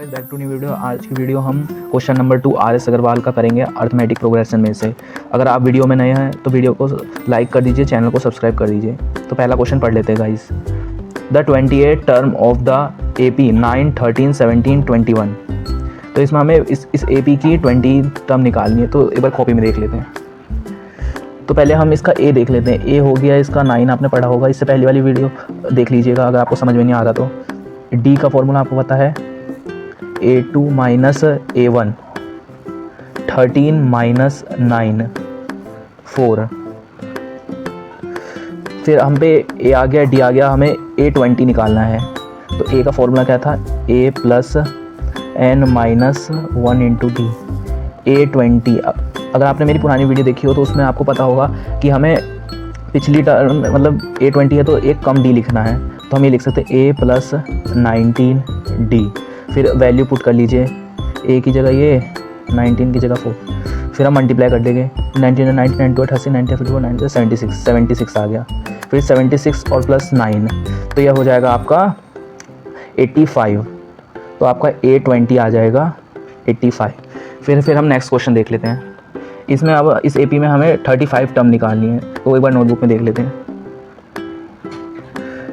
Guys, back to new video. आज की video हम क्वेश्चन नंबर 2 RS अग्रवाल का करेंगे अर्थमेटिक प्रोग्रेशन में से। अगर आप वीडियो में नए हैं तो वीडियो को लाइक कर दीजिए, चैनल को सब्सक्राइब कर दीजिए। तो पहला क्वेश्चन पढ़ लेते हैं guys. The 28 term of the AP 9, 13, 17, 21। तो इसमें हमें इस AP की 20 टर्म निकालनी है, तो एक बार कॉपी में देख लेते हैं। तो पहले हम इसका A देख लेते हैं। A हो गया इसका 9, आपने पढ़ा होगा, इससे पहले वाली वीडियो देख लीजिएगा अगर आपको समझ में नहीं आ रहा तो। D का फॉर्मूला आपको पता है A2 माइनस A1, 13 माइनस 9, 4। फिर हम पे A आ गया, D आ गया, हमें A20 निकालना है। तो A का फॉर्मूला क्या था? A plus N minus 1 into D। A20, अगर आपने मेरी पुरानी वीडियो देखी हो तो उसमें आपको पता होगा कि हमें पिछली टर्म मतलब A20 है तो एक कम D लिखना है, तो हम ये लिख सकते हैं A प्लस 19D। फिर वैल्यू पुट कर लीजिए, A की जगह ये, 19 की जगह 4। फिर हम मल्टीप्लाई कर देंगे, 19 90 92 88 90 54 90 76 आ गया। फिर 76 और प्लस 9, तो यह हो जाएगा आपका 85। तो आपका A20 आ जाएगा 85। फिर हम नेक्स्ट क्वेश्चन देख लेते हैं। इसमें अब इस AP में हमें 35 टर्म निकालनी है, तो एक बार नोटबुक में देख लेते हैं।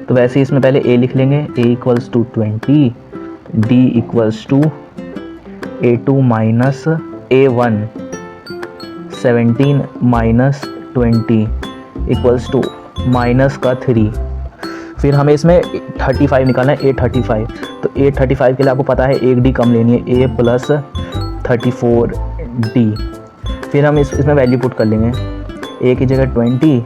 तो वैसे ही इसमें पहले A लिख लेंगे, A equals to 20, D equals to A2 minus A1, 17 minus 20 equals to minus का 3। फिर हमें इसमें 35 निकालना है, A35। तो A35 के लिए आपको पता है एक D कम लेनी है, A प्लस 34D। फिर हम इसमें वैल्यू पुट कर लेंगे, A की जगह 20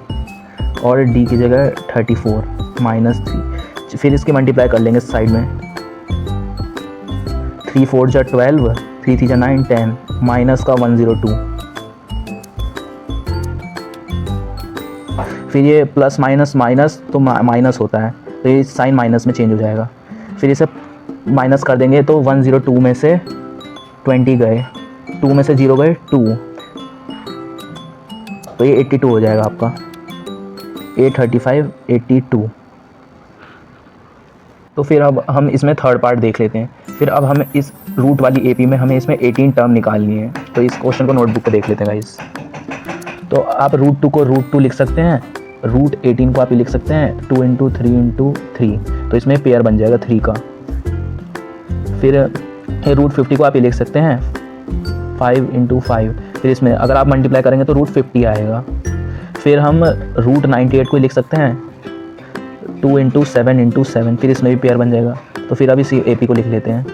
और D की जगह 34 माइनस 3। फिर इसकी मल्टीप्लाई कर लेंगे साइड में, 3 4 जा 12, 3 3 जा 9 10 माइनस का 102। फिर ये प्लस माइनस माइनस तो माइनस होता है, तो ये साइन माइनस में चेंज हो जाएगा। फिर इसे माइनस कर देंगे तो 102 में से 20 गए, 2 में से 0 गए 2, तो ये 82 हो जाएगा आपका। A35 82। तो फिर अब हम इसमें थर्ड पार्ट देख लेते हैं। फिर अब हम इस रूट वाली AP में हमें इसमें 18 टर्म निकालनी है, तो इस क्वेश्चन को नोटबुक पे देख लेते हैं गाइस। तो आप रूट 2 को रूट 2 लिख सकते हैं, रूट 18 को आप लिख सकते हैं 2 इंटू 3 इंटू 3, तो इसमें पेयर बन जाएगा 3 का। फिर रूट 50 को आप लिख सकते हैं 5 इंटू 5, फिर इसमें अगर आप मल्टीप्लाई करेंगे तो रूट 50 आएगा। फिर हम रूट 98 को लिख सकते हैं 2 इंटू 7 इंटू 7, फिर इसमें भी पेयर बन जाएगा। तो फिर अब इसी AP को लिख लेते हैं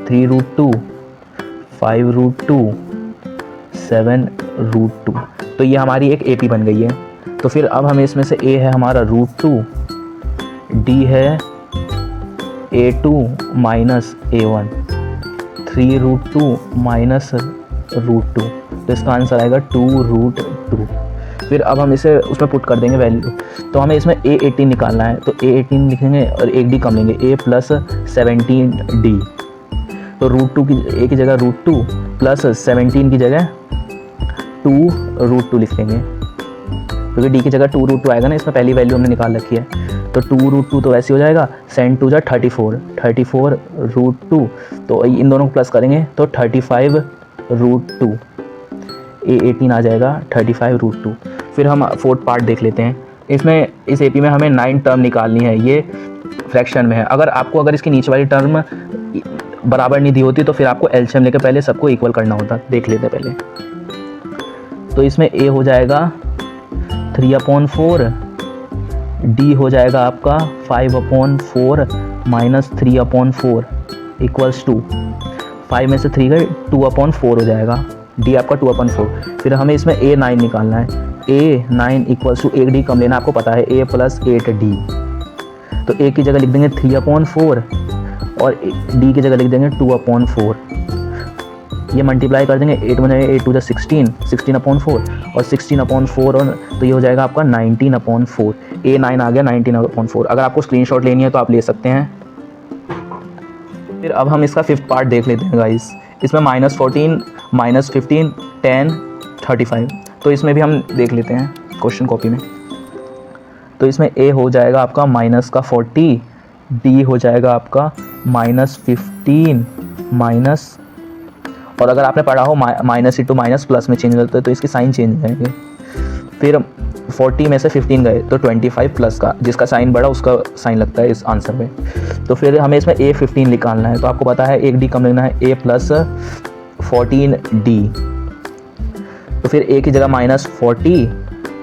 3 रूट 2, 5 रूट 2, 7 रूट 2। तो ये हमारी एक AP बन गई है। तो फिर अब हमें इसमें से A है हमारा रूट 2, D है A2 minus A1, 3 root 2 minus root 2, तो इसका आंसर आएगा 2 रूट 2। फिर अब हम इसे उसमें पुट कर देंगे वैल्यू। तो हमें इसमें A18 निकालना है, तो A18 लिखेंगे और एक D कम लेंगे, A प्लस 17D। तो रूट 2 की A की जगह रूट 2 प्लस 17 की जगह 2 रूट 2 लिख लेंगे, क्योंकि D की जगह 2 रूट 2 आएगा ना, इसमें पहली वैल्यू हमने निकाल रखी है। तो 2 रूट 2 तो वैसे हो जाएगा, 7 2 जा 34 रूट 2, तो इन दोनों को प्लस करेंगे तो 35 रूट 2। A18 आ जाएगा 35 रूट 2। फिर हम फोर्थ पार्ट देख लेते हैं। इसमें इस AP में हमें 9 टर्म निकालनी है, ये फ्रैक्शन में है। अगर इसकी नीचे वाली टर्म बराबर नहीं दी होती तो फिर आपको एलसीएम लेकर पहले सबको इक्वल करना होता। देख लेते हैं पहले। तो इसमें A हो जाएगा 3/4, D हो जाएगा आपका 5/4 माइनस 3/4 इक्वल्स टू 5 में से 3 गए 2/4 हो जाएगा, D आपका 2/4। फिर हमें इसमें A9 निकालना है, A9 इक्वल्स टू एक D कम लेना, आपको पता है A प्लस 8D। तो A की जगह लिख देंगे 3/4 और D की जगह लिख देंगे 2/4। ये मल्टीप्लाई कर देंगे, 8 बन जाएगा 8 2 16, 16/4 और 16/4, और तो ये हो जाएगा आपका 19/4। A9 आ गया 19/4। अगर आपको स्क्रीनशॉट लेनी है तो आप ले सकते हैं। फिर अब हम इसका फिफ्थ पार्ट देख लेते हैं गाइस। इसमें -14, -15, 10, 35, तो इसमें भी हम देख लेते हैं क्वेश्चन कॉपी में। तो इसमें A हो जाएगा आपका -40, D हो जाएगा आपका -15 माइनस, और अगर आपने पढ़ा हो माइनस इंटू माइनस प्लस में चेंज होता है तो इसके साइन चेंज हो जाएंगे। फिर 40 में से 15 गए तो 25 प्लस का जिसका साइन बढ़ा उसका साइन लगता है इस आंसर में। तो फिर हमें इसमें A15 निकालना है, तो आपको पता है एक डी कम लेना है, A प्लस 14D। तो फिर A की जगह -40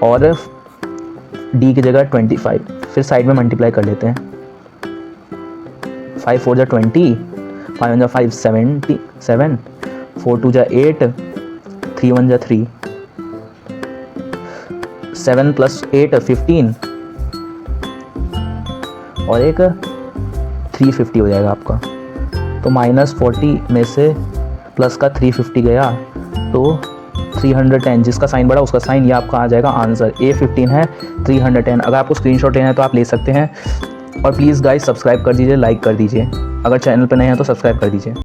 और D की जगह 25, फिर साइड में मल्टीप्लाई कर लेते हैं। 5 4 जा 20, 5 1 जा 5 7, 4 2 जा 8, 3 1 जा 3, 7 + 8 15 और एक 350 हो जाएगा आपका। तो -40 में से प्लस का 350 गया तो 310, जिसका साइन बढ़ा उसका साइन, ये आपका आ जाएगा आंसर। A15 है 310। अगर आपको स्क्रीनशॉट लेना है तो आप ले सकते हैं। और प्लीज़ गाइस सब्सक्राइब कर दीजिए, लाइक कर दीजिए, अगर चैनल पर नए हैं तो सब्सक्राइब कर दीजिए।